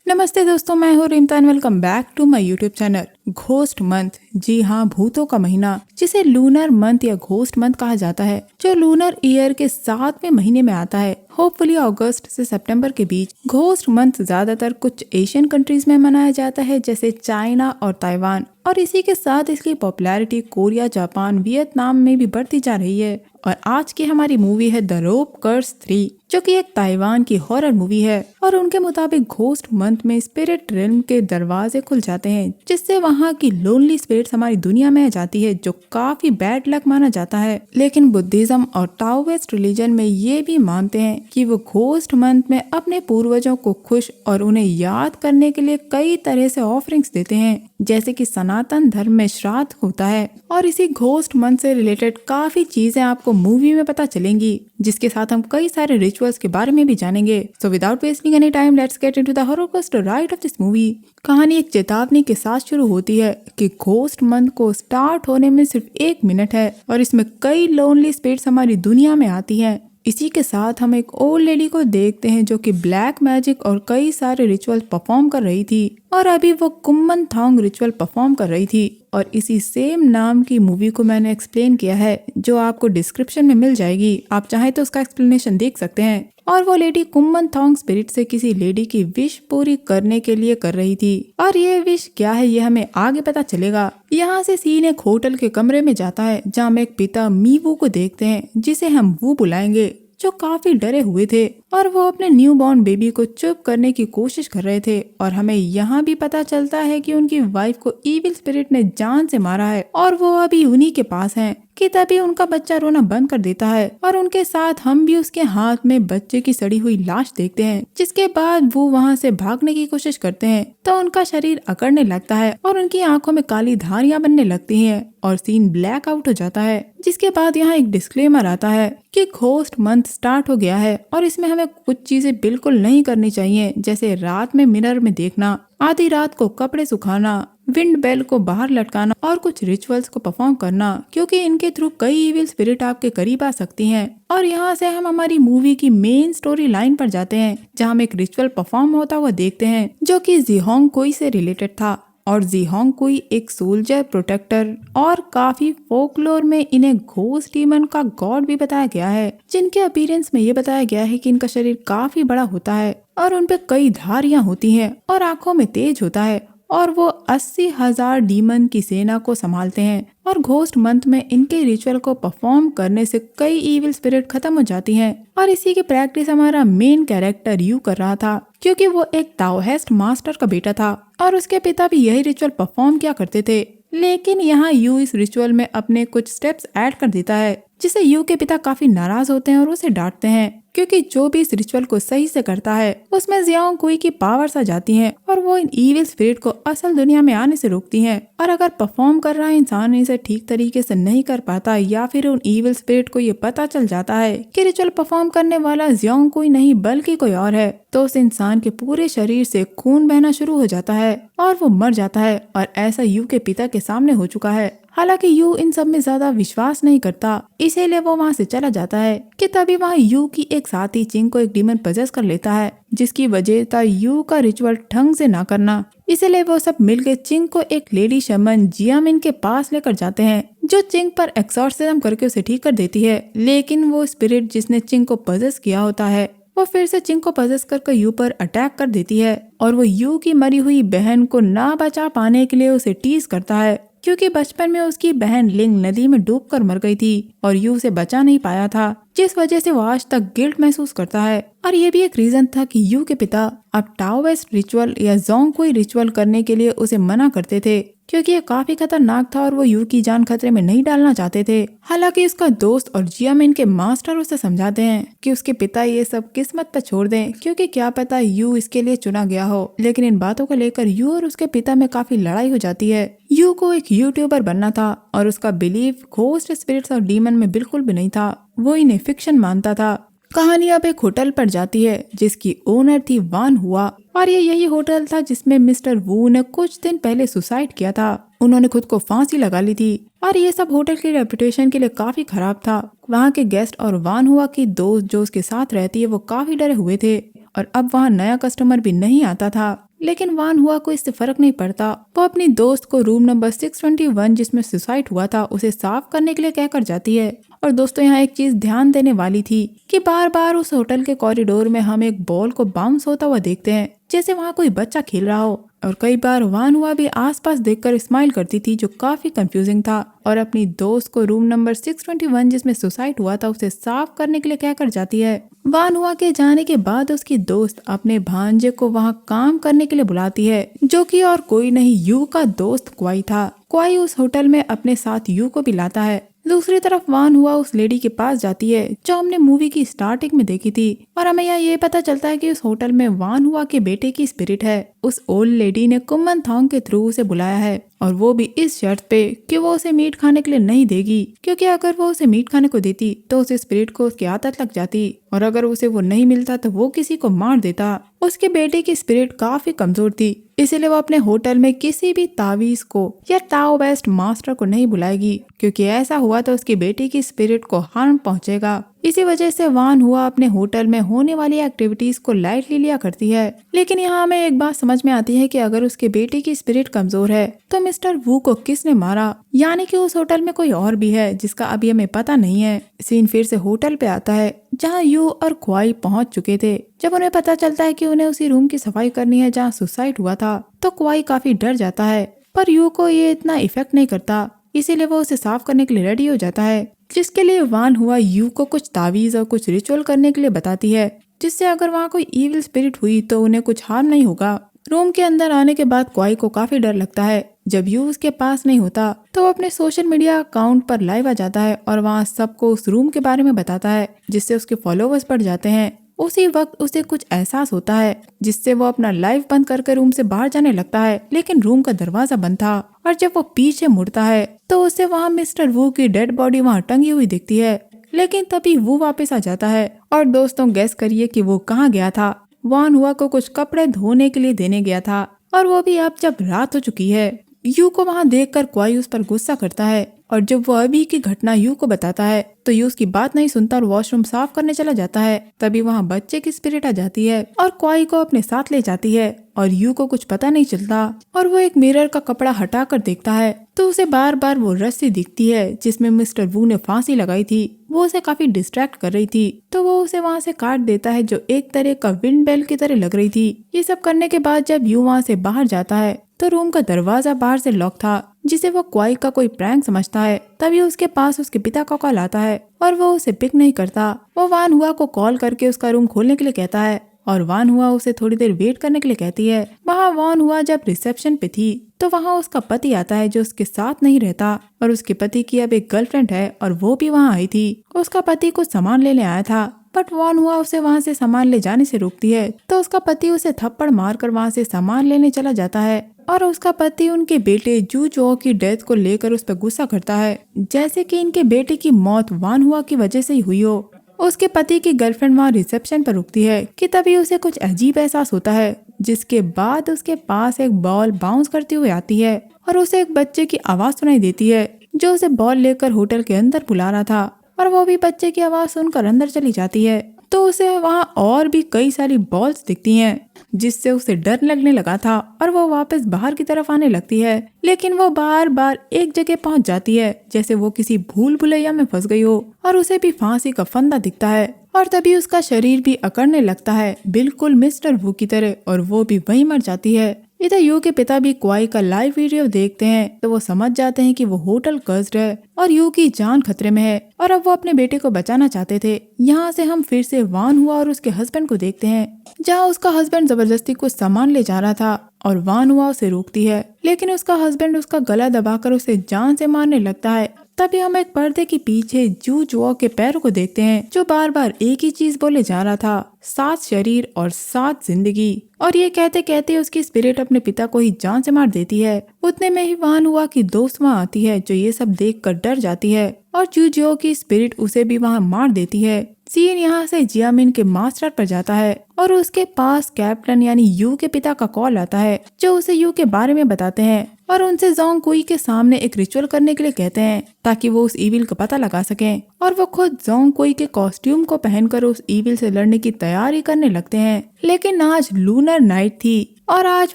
नमस्ते दोस्तों, मैं हूँ Rimtan. Welcome back to my YouTube channel. Ghost month, जी हाँ, भूतों का महीना, जिसे लूनर मंथ या घोस्ट मंथ कहा जाता है, जो लूनर ईयर के 7वें महीने में आता है, होपफुली अगस्त से सितंबर के बीच। घोस्ट मंथ ज्यादातर कुछ एशियन कंट्रीज में मनाया जाता है, जैसे चाइना और ताइवान, और इसी के साथ इसकी पॉपुलैरिटी कोरिया, जापान, वियतनाम में भी बढ़ती जा रही है। और आज की हमारी मूवी है द रोप कर्स 3, जो कि एक ताइवान की हॉरर मूवी है। और उनके मुताबिक घोस्ट मंथ में स्पिरिट रिल्म के दरवाजे खुल जाते हैं, जिससे वहाँ की लोनली स्पिरिट्स हमारी दुनिया में आ जाती है, जो काफी बैड लक माना जाता है। लेकिन बुद्धिज्म और टाओइस्ट रिलीजन में ये भी मानते हैं कि वो घोस्ट मंथ में अपने पूर्वजों को खुश और उन्हें याद करने के लिए कई तरह से ऑफरिंग्स देते हैं, जैसे कि सनातन धर्म में श्राद्ध होता है। और इसी घोस्ट मंथ से रिलेटेड काफी चीजें आपको मूवी में पता चलेंगी, जिसके साथ हम कई सारे रिचुअल्स के बारे में भी जानेंगे। So without wasting any time, let's get into the horror coaster ride of this movie. कहानी एक चेतावनी के साथ शुरू होती है कि घोस्ट मंथ को स्टार्ट होने में सिर्फ 1 मिनट है और इसमें कई लोनली स्पिरिट्स हमारी दुनिया में आती हैं। इसी के साथ हम एक ओल्ड लेडी को देखते हैं जो कि ब्लैक मैजिक और कई सारे रिचुअल परफॉर्म कर रही थी, और अभी वो कुम्मन थॉन्ग रिचुअल परफॉर्म कर रही थी। और इसी सेम नाम की मूवी को मैंने एक्सप्लेन किया है, जो आपको डिस्क्रिप्शन में मिल जाएगी, आप चाहे तो उसका एक्सप्लेनेशन देख सकते हैं। और वो लेडी कुम्मन थॉन्ग स्पिरिट से किसी लेडी की विश पूरी करने के लिए कर रही थी, और ये विश क्या है ये हमें आगे पता चलेगा। यहाँ से सीन एक होटल के कमरे में जाता है, जहाँ हम एक पिता मीवू को देखते हैं, जिसे हम वू बुलाएंगे, जो काफी डरे हुए थे और वो अपने न्यू बॉर्न बेबी को चुप करने की कोशिश कर रहे थे। और हमें यहाँ भी पता चलता है कि उनकी वाइफ को इविल स्पिरिट ने जान से मारा है और वो अभी उन्हीं के पास हैं। कि तभी उनका बच्चा रोना बंद कर देता है, और उनके साथ हम भी उसके हाथ में बच्चे की सड़ी हुई लाश देखते हैं। जिसके बाद वो वहाँ से भागने की कोशिश करते हैं, तो उनका शरीर अकड़ने लगता है और उनकी आंखों में काली धारियां बनने लगती हैं और सीन ब्लैक आउट हो जाता है। जिसके बाद यहाँ एक डिस्क्लेमर आता है कि घोस्ट मंथ स्टार्ट हो गया है और इसमें हमें कुछ चीजें बिल्कुल नहीं करनी चाहिए, जैसे रात में मिरर में देखना, आधी रात को कपड़े सुखाना, विंड बेल को बाहर लटकाना और कुछ रिचुअल्स को परफॉर्म करना, क्योंकि इनके थ्रू कई इविल स्पिरिट आपके करीब आ सकती हैं। और यहाँ से हम हमारी मूवी की मेन स्टोरी लाइन पर जाते हैं, जहाँ हम एक रिचुअल परफॉर्म होता हुआ देखते हैं, जो कि जीहोंग कोई से रिलेटेड था। और जीहोंग कोई एक सोल्जर, प्रोटेक्टर और काफी फोकलोर में इन्हें घोस्ट डीमन का गॉड भी बताया गया है, जिनके अपीयरेंस में ये बताया गया है कि इनका शरीर काफी बड़ा होता है और उनपे कई धारियां होती हैं और आंखों में तेज होता है, और वो 80,000 डीमन की सेना को संभालते हैं। और घोस्ट मंथ में इनके रिचुअल को परफॉर्म करने से कई इविल स्पिरिट खत्म हो जाती हैं। और इसी की प्रैक्टिस हमारा मेन कैरेक्टर यू कर रहा था, क्योंकि वो एक ताओइस्ट मास्टर का बेटा था और उसके पिता भी यही रिचुअल परफॉर्म किया करते थे। लेकिन यहाँ यू इस रिचुअल में अपने कुछ स्टेप्स ऐड कर देता है, जिससे यू के पिता काफी नाराज होते हैं और उसे डांटते हैं, क्योंकि जो भी इस रिचुअल को सही से करता है उसमें जियांग कोई की पावर्स आ जाती हैं और वो इन इविल स्पिरिट को असल दुनिया में आने से रोकती हैं। और अगर परफॉर्म कर रहा इंसान इसे ठीक तरीके से नहीं कर पाता, या फिर उन इविल स्पिरिट को ये पता चल जाता है कि रिचुअल परफॉर्म करने वाला जियांग कोई नहीं बल्कि कोई और है, तो उस इंसान के पूरे शरीर से खून बहना शुरू हो जाता है और वो मर जाता है। और ऐसा यू के पिता के सामने हो चुका है। हालांकि यू इन सब में ज्यादा विश्वास नहीं करता, इसीलिए वो वहाँ से चला जाता है। कि तभी वहाँ यू की एक साथी चिंग को एक डीमन पजेस कर लेता है, जिसकी वजह था यू का रिचुअल ढंग से ना करना। इसीलिए वो सब मिलकर चिंग को एक लेडी शमन जियामिन के पास लेकर जाते हैं, जो चिंग पर एक्सॉर्सिज्म करके उसे ठीक कर देती है। लेकिन वो स्पिरिट जिसने चिंग को पजेस किया होता है, वो फिर से चिंग को पजेस करके यू पर अटैक कर देती है, और वो यू की मरी हुई बहन को ना बचा पाने के लिए उसे टीज करता है, क्योंकि बचपन में उसकी बहन लिंग नदी में डूबकर मर गई थी और यू उसे बचा नहीं पाया था, जिस वजह से वो आज तक गिल्ट महसूस करता है। और ये भी एक रीजन था कि यू के पिता अब टाओइस्ट रिचुअल या जोंग कोई रिचुअल करने के लिए उसे मना करते थे, क्योंकि ये काफी खतरनाक था और वो यू की जान खतरे में नहीं डालना चाहते थे। हालांकि उसका दोस्त और जियामिन के मास्टर उसे समझाते हैं कि उसके पिता ये सब किस्मत पर छोड़ दें, क्योंकि क्या पता यू इसके लिए चुना गया हो। लेकिन इन बातों को लेकर यू और उसके पिता में काफी लड़ाई हो जाती है। यू को एक यूट्यूबर बनना था और उसका बिलीफ घोस्ट स्पिरिट्स और डीमन में बिल्कुल भी नहीं था, वो इन्हें फिक्शन मानता था। कहानी अब एक होटल पर जाती है, जिसकी ओनर थी वान हुआ, और ये यही होटल था जिसमें मिस्टर वू ने कुछ दिन पहले सुसाइड किया था। उन्होंने खुद को फांसी लगा ली थी, और ये सब होटल की रेपुटेशन के लिए काफी खराब था। वहाँ के गेस्ट और वान हुआ की दोस्त जो उसके साथ रहती है वो काफी डरे हुए थे, और अब वहाँ नया कस्टमर भी नहीं आता था। लेकिन वान हुआ को इससे फर्क नहीं पड़ता। वो अपनी दोस्त को रूम नंबर 621 जिसमें सुसाइड हुआ था उसे साफ करने के लिए कहकर जाती है। और दोस्तों यहाँ एक चीज ध्यान देने वाली थी कि बार बार उस होटल के कॉरिडोर में हम एक बॉल को बाउंस होता हुआ देखते हैं, जैसे वहाँ कोई बच्चा खेल रहा हो। और कई बार वान हुआ भी आसपास देखकर स्माइल करती थी, जो काफी कंफ्यूजिंग था। और अपनी दोस्त को रूम नंबर 621 जिसमें सुसाइड हुआ था उसे साफ करने के लिए कहकर जाती है। वान हुआ के जाने के बाद उसकी दोस्त अपने भांजे को वहाँ काम करने के लिए बुलाती है, जो कि और कोई नहीं यू का दोस्त क्वाई था। क्वाई उस होटल में अपने साथ यू को भी लाता है। दूसरी तरफ वान हुआ उस लेडी के पास जाती है जो हमने मूवी की स्टार्टिंग में देखी थी, और हमें यहाँ ये पता चलता है कि उस होटल में वान हुआ के बेटे की स्पिरिट है। उस ओल्ड लेडी ने कुम्मन थोंग के थ्रू उसे बुलाया है, और वो भी इस शर्त पे कि वो उसे मीट खाने के लिए नहीं देगी, क्योंकि अगर वो उसे मीट खाने को देती तो उस स्पिरिट को उसकी आदत लग जाती, और अगर उसे वो नहीं मिलता तो वो किसी को मार देता। उसके बेटे की स्पिरिट काफी कमजोर थी, इसीलिए वो अपने होटल में किसी भी तावीज को या ताओइस्ट मास्टर को नहीं बुलाएगी, क्योंकि ऐसा हुआ तो उसकी बेटी की स्पिरिट को हार्म पहुंचेगा। इसी वजह से वान हुआ अपने होटल में होने वाली एक्टिविटीज को लाइटली लिया करती है। लेकिन यहाँ हमें एक बात समझ में आती है कि अगर उसके बेटे की स्पिरिट कमजोर है तो मिस्टर वू को किसने मारा, यानी कि उस होटल में कोई और भी है जिसका अभी हमें पता नहीं है। सीन फिर से होटल पे आता है जहाँ यू और क्वाई पहुँच चुके थे। जब उन्हें पता चलता है कि उन्हें उसी रूम की सफाई करनी है जहाँ सुसाइड हुआ था, तो क्वाई काफी डर जाता है, पर यू को ये इतना इफेक्ट नहीं करता, इसीलिए वो उसे साफ करने के लिए रेडी हो जाता है। जिसके लिए वान हुआ यू को कुछ तावीज और कुछ रिचुअल करने के लिए बताती है, जिससे अगर वहाँ कोई इविल स्पिरिट हुई तो उन्हें कुछ हार्म नहीं होगा। रूम के अंदर आने के बाद क्वाई को काफी डर लगता है। जब यू उसके पास नहीं होता तो वो अपने सोशल मीडिया अकाउंट पर लाइव आ जाता है और वहाँ सबको उस रूम के बारे में बताता है, जिससे उसके फॉलोवर्स बढ़ जाते हैं। उसी वक्त उसे कुछ एहसास होता है, जिससे वो अपना लाइव बंद करके रूम से बाहर जाने लगता है, लेकिन रूम का दरवाजा बंद था। और जब वो पीछे मुड़ता है तो उसे वहाँ मिस्टर वू की डेड बॉडी वहाँ टंगी हुई दिखती है। लेकिन तभी वो वापस आ जाता है, और दोस्तों गेस करिए कि वो कहाँ गया था। वान हुआ को कुछ कपड़े धोने के लिए देने गया था, और वो भी अब जब रात हो चुकी है। यू को वहाँ देखकर क्वाई उस पर गुस्सा करता है, और जब वो अभी की घटना यू को बताता है तो यू उसकी बात नहीं सुनता और वॉशरूम साफ करने चला जाता है। तभी वहाँ बच्चे की स्पिरिट आ जाती है और क्वाई को अपने साथ ले जाती है, और यू को कुछ पता नहीं चलता, और वो एक मिरर का कपड़ा हटाकर देखता है तो उसे बार बार वो रस्सी दिखती है जिसमें मिस्टर वू ने फांसी लगाई थी। वो उसे काफी डिस्ट्रैक्ट कर रही थी, तो वो उसे वहाँ से काट देता है, जो एक तरह का विंड बेल की तरह लग रही थी। ये सब करने के बाद जब यू वहाँ से बाहर जाता है तो रूम का दरवाजा बाहर से लॉक था, जिसे वो क्वाई का कोई प्रैंक समझता है। तभी उसके पास उसके पिता का कॉल आता है और वो उसे पिक नहीं करता। वो वान हुआ को कॉल करके उसका रूम खोलने के लिए कहता है, और वान हुआ उसे थोड़ी देर वेट करने के लिए कहती है। वहाँ वान हुआ जब रिसेप्शन पे थी तो वहाँ उसका पति आता है, जो उसके साथ नहीं रहता, और उसके पति की अब एक गर्लफ्रेंड है और वो भी वहाँ आई थी। उसका पति कुछ सामान लेने आया था, बट वान हुआ उसे वहाँ से सामान ले जाने से रोकती है, तो उसका पति उसे थप्पड़ मारकर वहाँ से सामान लेने चला जाता है। और उसका पति उनके बेटे जू जो की डेथ को लेकर उस पर गुस्सा करता है, जैसे कि इनके बेटे की मौत वान हुआ की वजह से ही हुई हो। उसके पति की गर्लफ्रेंड वहाँ रिसेप्शन पर रुकती है कि तभी उसे कुछ अजीब एहसास होता है, जिसके बाद उसके पास एक बॉल बाउंस करती हुई आती है और उसे एक बच्चे की आवाज सुनाई देती है, जो उसे बॉल लेकर होटल के अंदर बुला रहा था, और वो भी बच्चे की आवाज सुनकर अंदर चली जाती है। तो उसे वहाँ और भी कई सारी बॉल्स दिखती हैं, जिससे उसे डर लगने लगा था और वो वापस बाहर की तरफ आने लगती है। लेकिन वो बार बार एक जगह पहुँच जाती है, जैसे वो किसी भूल भुलैया में फंस गई हो, और उसे भी फांसी का फंदा दिखता है। और तभी उसका शरीर भी अकड़ने लगता है, बिल्कुल मिस्टर वू की तरह, और वो भी वहीं मर जाती है। इधर यू के पिता भी क्वाई का लाइव वीडियो देखते हैं तो वो समझ जाते हैं कि वो होटल कर्स्ड है और यू की जान खतरे में है, और अब वो अपने बेटे को बचाना चाहते थे। यहाँ से हम फिर से वान हुआ और उसके हस्बैंड को देखते हैं, जहाँ उसका हस्बैंड जबरदस्ती कुछ सामान ले जा रहा था और वान हुआ उसे रोकती है, लेकिन उसका हस्बैंड उसका गला दबाकर उसे जान से मारने लगता है। तभी हम एक पर्दे के पीछे जू जुओ के पैरों को देखते हैं, जो बार बार एक ही चीज बोले जा रहा था, 7 शरीर और 7 जिंदगी। और ये कहते कहते उसकी स्पिरिट अपने पिता को ही जान से मार देती है। उतने में ही वान हुआ की दोस्त वहाँ आती है, जो ये सब देखकर डर जाती है, और जू जुओ की स्पिरिट उसे भी वहाँ मार देती है। सीन यहाँ से जियामिन के मास्टर पर जाता है और उसके पास कैप्टन यानी यू के पिता का कॉल आता है, जो उसे यू के बारे में बताते हैं और उनसे जोंग कुई के सामने एक रिचुअल करने के लिए कहते हैं, ताकि वो उस ईविल का पता लगा सकें। और वो खुद जोंग कुई के कॉस्ट्यूम को पहनकर उस ईविल से लड़ने की तैयारी करने लगते हैं। लेकिन आज लूनर नाइट थी, और आज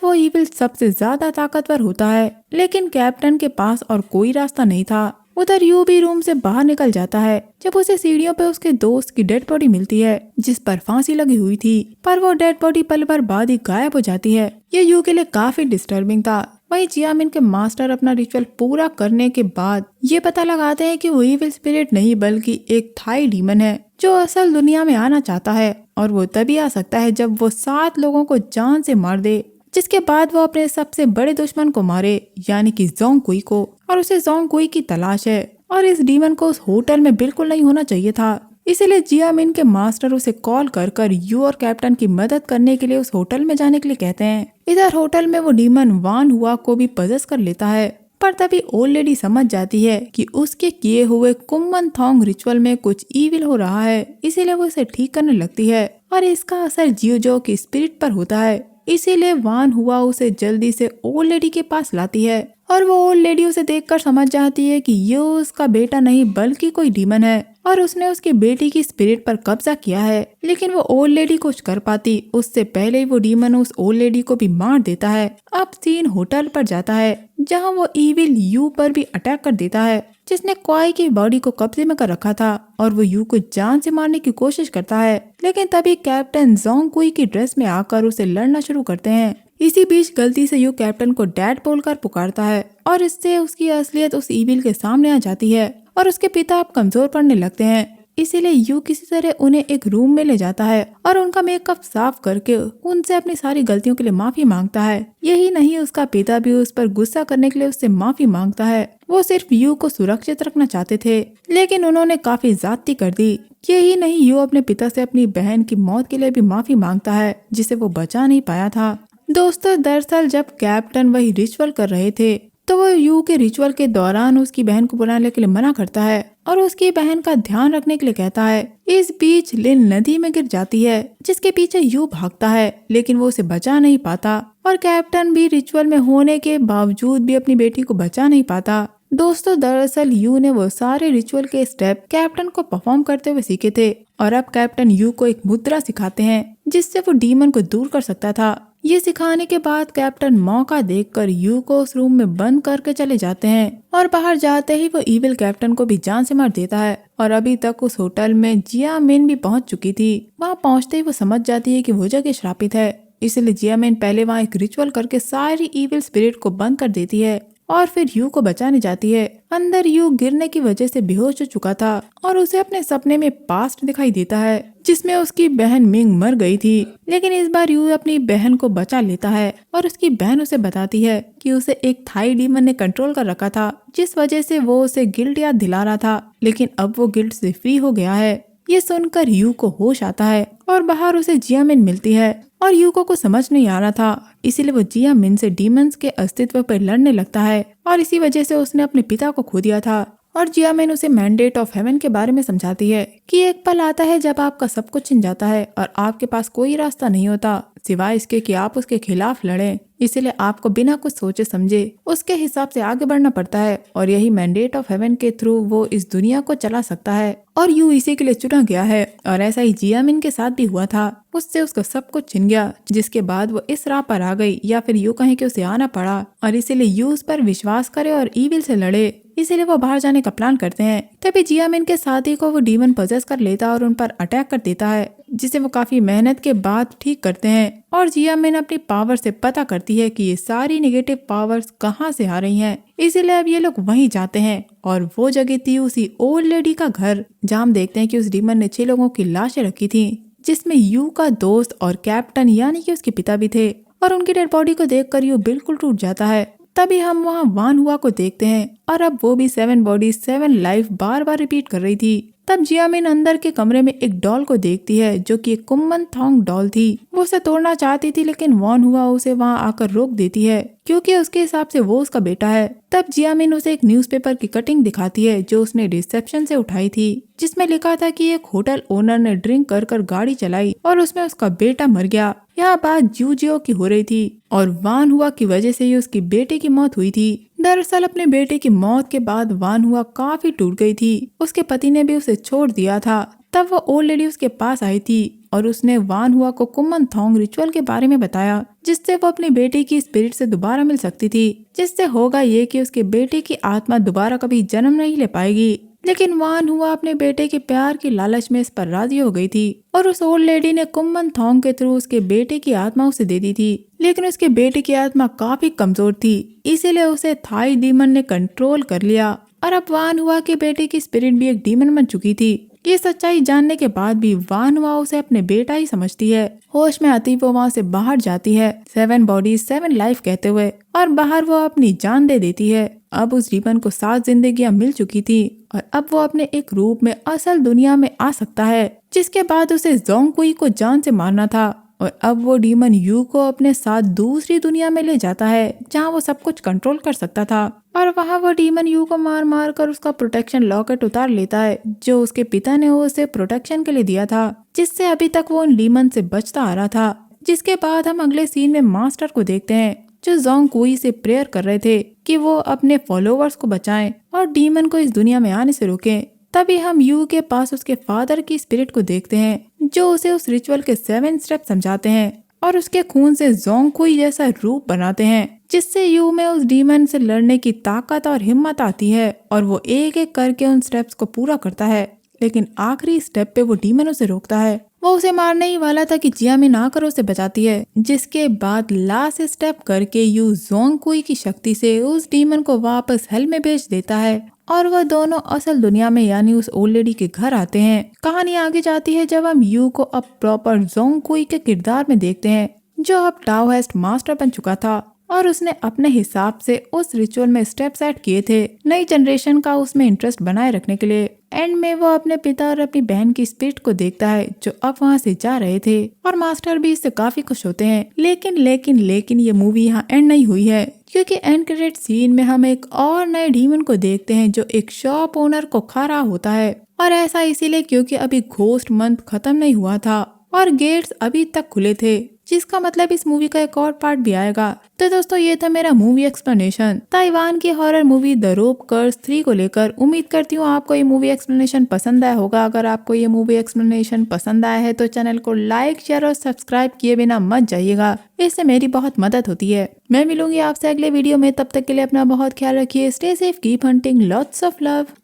वो इविल सबसे ज्यादा ताकतवर होता है। लेकिन कैप्टन के पास और कोई रास्ता नहीं था। उधर यू भी रूम से बाहर निकल जाता है जब उसे सीढ़ियों पे उसके दोस्त की डेड बॉडी मिलती है जिस पर फांसी लगी हुई थी, पर वो डेड बॉडी पल भर बाद ही गायब हो जाती है। ये यू के लिए काफी डिस्टर्बिंग था। वहीं जियामिन के मास्टर अपना रिचुअल पूरा करने के बाद ये पता लगाते हैं कि वो इविल स्पिरिट नहीं बल्कि एक थाई डीमन है जो असल दुनिया में आना चाहता है, और वो तभी आ सकता है जब वो 7 लोगों को जान से मार दे, जिसके बाद वो अपने सबसे बड़े दुश्मन को मारे, यानी कि जोंग को। और उसे जोंग की तलाश है और इस डीमन को उस होटल में बिल्कुल नहीं होना चाहिए था। इसीलिए जियामिन के मास्टर उसे कॉल कर यू और कैप्टन की मदद करने के लिए उस होटल में जाने के लिए कहते हैं। इधर होटल में वो डीमन वान हुआ को भी पजेस कर लेता है, पर तभी ओल्ड लेडी समझ जाती है कि उसके किए हुए कुम्मन थोंग रिचुअल में कुछ ईविल हो रहा है। इसीलिए वो इसे ठीक करने लगती है और इसका असर जियोजो की स्पिरिट पर होता है। इसीलिए वान हुआ उसे जल्दी से ओल्ड लेडी के पास लाती है और वो ओल्ड लेडी उसे देखकर समझ जाती है कि ये उसका बेटा नहीं बल्कि कोई डीमन है और उसने उसकी बेटी की स्पिरिट पर कब्जा किया है। लेकिन वो ओल्ड लेडी कुछ कर पाती उससे पहले ही वो डीमन उस ओल्ड लेडी को भी मार देता है। अब सीन होटल पर जाता है जहां वो इविल यू पर भी अटैक कर देता है जिसने क्वाई की बॉडी को कब्जे में कर रखा था, और वो यू को जान से मारने की कोशिश करता है। लेकिन तभी कैप्टन जोंग की ड्रेस में आकर उसे लड़ना शुरू करते हैं। इसी बीच गलती से यू कैप्टन को डैड बोलकर पुकारता है और इससे उसकी असलियत उस इविल के सामने आ जाती है और उसके पिता अब कमजोर पड़ने लगते हैं। इसीलिए यू किसी तरह उन्हें एक रूम में ले जाता है और उनका मेकअप साफ करके उनसे अपनी सारी गलतियों के लिए माफी मांगता है। यही नहीं, उसका पिता भी उस पर गुस्सा करने के लिए उससे माफी मांगता है। वो सिर्फ यू को सुरक्षित रखना चाहते थे लेकिन उन्होंने काफी ज्यादती कर दी। यही नहीं, यू अपने पिता से अपनी बहन की मौत के लिए भी माफी मांगता है जिसे वो बचा नहीं पाया था। दोस्तों, दरअसल जब कैप्टन वही रिचुअल कर रहे थे तो वो यू के रिचुअल के दौरान उसकी बहन को बुलाने के लिए मना करता है और उसकी बहन का ध्यान रखने के लिए कहता है। इस बीच लिन नदी में गिर जाती है जिसके पीछे यू भागता है लेकिन वो उसे बचा नहीं पाता और कैप्टन भी रिचुअल में होने के बावजूद भी अपनी बेटी को बचा नहीं पाता। दोस्तों, दरअसल यू ने वो सारे रिचुअल के स्टेप कैप्टन को परफॉर्म करते हुए सीखे थे और अब कैप्टन यू को एक मुद्रा सिखाते हैं जिससे वो डीमन को दूर कर सकता था। ये सिखाने के बाद कैप्टन मौका देखकर यू को उस रूम में बंद करके चले जाते हैं और बाहर जाते ही वो इविल कैप्टन को भी जान से मार देता है। और अभी तक उस होटल में जियामिन भी पहुंच चुकी थी। वहां पहुंचते ही वो समझ जाती है कि वो जगह श्रापित है, इसलिए जियामिन पहले वहां एक रिचुअल करके सारी इविल स्पिरिट को बंद कर देती है और फिर यू को बचाने जाती है। अंदर यू गिरने की वजह से बेहोश हो चुका था और उसे अपने सपने में पास्ट दिखाई देता है जिसमें उसकी बहन मिंग मर गई थी। लेकिन इस बार यू अपनी बहन को बचा लेता है और उसकी बहन उसे बताती है कि उसे एक थाई डीमन ने कंट्रोल कर रखा था जिस वजह से वो उसे गिल्ट याद दिला रहा था, लेकिन अब वो गिल्ट से फ्री हो गया है। ये सुनकर यू को होश आता है और बाहर उसे जियामिन मिलती है और यू को कुछ समझ नहीं आ रहा था, इसीलिए वो जियामिन से डीमंस के अस्तित्व पर लड़ने लगता है और इसी वजह से उसने अपने पिता को खो दिया था। और जियामिन उसे मैंडेट ऑफ हेवन के बारे में समझाती है कि एक पल आता है जब आपका सब कुछ छिन जाता है और आपके पास कोई रास्ता नहीं होता सिवाय इसके कि आप उसके खिलाफ लड़ें। इसीलिए आपको बिना कुछ सोचे समझे उसके हिसाब से आगे बढ़ना पड़ता है और यही मैंडेट ऑफ हेवन के थ्रू वो इस दुनिया को चला सकता है और यू इसी के लिए चुना गया है। और ऐसा ही जियामिन के साथ भी हुआ था, उससे उसका सब कुछ छिन गया जिसके बाद वो इस राह पर आ गई, या फिर यू कहें कि उसे आना पड़ा और इसीलिए यू उस पर विश्वास करे और ईविल से लड़े। इसीलिए वो बाहर जाने का प्लान करते हैं। तभी जियामिन के साथी को वो डीमन पजेस कर लेता और उन पर अटैक कर देता है जिसे वो काफी मेहनत के बाद ठीक करते हैं। और जियामिन अपनी पावर से पता करती है कि ये सारी नेगेटिव पावर्स कहाँ से आ रही हैं। इसीलिए अब ये लोग वहीं जाते हैं और वो जगह थी उसी ओल्ड लेडी का घर जहाँ हम देखते हैं कि उस डीमन ने 6 लोगों की लाशें रखी थी जिसमें यू का दोस्त और कैप्टन यानी कि उसके पिता भी थे। और उनकी डेड बॉडी को देखकर यू बिल्कुल टूट जाता है। तभी हम वहाँ वान हुआ को देखते हैं और अब वो भी 7 बॉडी 7 लाइफ बार बार रिपीट कर रही थी। तब जियामिन अंदर के कमरे में एक डॉल को देखती है जो कि एक कुम्मन थोंग डॉल थी। वो उसे तोड़ना चाहती थी लेकिन वान हुआ उसे वहाँ आकर रोक देती है क्योंकि उसके हिसाब से वो उसका बेटा है। तब जियामिन उसे एक न्यूज़पेपर की कटिंग दिखाती है जो उसने रिसेप्शन से उठाई थी जिसमें लिखा था कि एक होटल ओनर ने ड्रिंक कर गाड़ी चलाई और उसमें उसका बेटा मर गया। यह बात जूजियो की हो रही थी और वान हुआ की वजह से ही उसकी बेटे की मौत हुई थी। दरअसल अपने बेटे की मौत के बाद वान हुआ काफी टूट गई थी। उसके पति ने भी उसे छोड़ दिया था। तब वो ओल्ड लेडी उसके पास आई थी और उसने वान हुआ को कुम्मन थोंग रिचुअल के बारे में बताया, जिससे वो अपनी बेटी की स्पिरिट से दोबारा मिल सकती थी, जिससे होगा ये कि उसके बेटे की आत्मा दोबारा कभी जन्म नहीं ले पाएगी। लेकिन वान हुआ अपने बेटे के प्यार की लालच में इस पर राजी हो गई थी और उस ओल्ड लेडी ने कुम्मन थोंग के थ्रू उसके बेटे की आत्मा उसे दे दी थी। लेकिन उसके बेटे की आत्मा काफी कमजोर थी, इसीलिए उसे थाई डीमन ने कंट्रोल कर लिया और अब वान हुआ के बेटे की स्पिरिट भी एक डीमन बन चुकी थी। ये सच्चाई जानने के बाद भी वान हुआ उसे अपने बेटा ही समझती है। होश में आती वो वहाँ से बाहर जाती है 7 बॉडीज 7 लाइफ कहते हुए और बाहर वो अपनी जान दे देती है। अब उस डीमन को 7 जिंदगियां मिल चुकी थी और अब वो अपने एक रूप में असल दुनिया में आ सकता है, जिसके बाद उसे जोंग-कुई को जान से मारना था और अब वो डीमन यू को अपने साथ दूसरी दुनिया में ले जाता है जहाँ वो सब कुछ कंट्रोल कर सकता था और वहाँ वो डीमन यू को मार मार कर उसका प्रोटेक्शन लॉकेट उतार लेता है जो उसके पिता ने उसे प्रोटेक्शन के लिए दिया था, जिससे अभी तक वो उन डीमन से बचता आ रहा था। जिसके बाद हम अगले सीन में मास्टर को देखते हैं जो जोंग-कुई से प्रेयर कर रहे थे कि वो अपने फॉलोवर्स को बचाएं और डीमन को इस दुनिया में आने से रोकें। तभी हम यू के पास उसके फादर की स्पिरिट को देखते हैं जो उसे उस रिचुअल के 7 स्टेप समझाते हैं और उसके खून से जोंग-कुई जैसा रूप बनाते हैं, जिससे यू में उस डीमन से लड़ने की ताकत और हिम्मत आती है और वो एक एक करके उन स्टेप्स को पूरा करता है। लेकिन आखिरी स्टेप पे वो डीमन उसे रोकता है। वो उसे मारने ही वाला था कि जियामिन आकर उसे बचाती है, जिसके बाद लास्ट स्टेप करके यू जोंग-कुई की शक्ति से उस डीमन को वापस हेल में भेज देता है और वह दोनों असल दुनिया में यानी उस ओल्ड लेडी के घर आते हैं। कहानी आगे जाती है जब हम यू को अब प्रॉपर जोंग-कुई के किरदार में देखते हैं जो अब टाओइस्ट मास्टर बन चुका था और उसने अपने हिसाब से उस रिचुअल में स्टेप्स ऐड किए थे नई जनरेशन का उसमें इंटरेस्ट बनाए रखने के लिए। एंड में वो अपने पिता और अपनी बहन की स्पिरिट को देखता है जो अब वहाँ से जा रहे थे और मास्टर भी इससे काफी खुश होते हैं। लेकिन ये मूवी यहाँ एंड नहीं हुई है, क्योंकि एंड क्रेडिट सीन में हम एक और नए डीमन को देखते हैं जो एक शॉप ओनर को खा रहा होता है और ऐसा इसीलिए क्योंकि अभी घोस्ट मंथ खत्म नहीं हुआ था और गेट्स अभी तक खुले थे, जिसका मतलब इस मूवी का एक और पार्ट भी आएगा। तो दोस्तों ये था मेरा मूवी एक्सप्लेनेशन ताइवान की हॉरर मूवी द रोप कर्स 3 को लेकर। उम्मीद करती हूँ आपको ये मूवी एक्सप्लेनेशन पसंद आया होगा। अगर आपको ये मूवी एक्सप्लेनेशन पसंद आया है तो चैनल को लाइक शेयर और सब्सक्राइब किए बिना मत जाइएगा, इससे मेरी बहुत मदद होती है। मैं मिलूंगी आपसे अगले वीडियो में, तब तक के लिए अपना बहुत ख्याल रखिए। Stay safe, keep hunting, lots of love.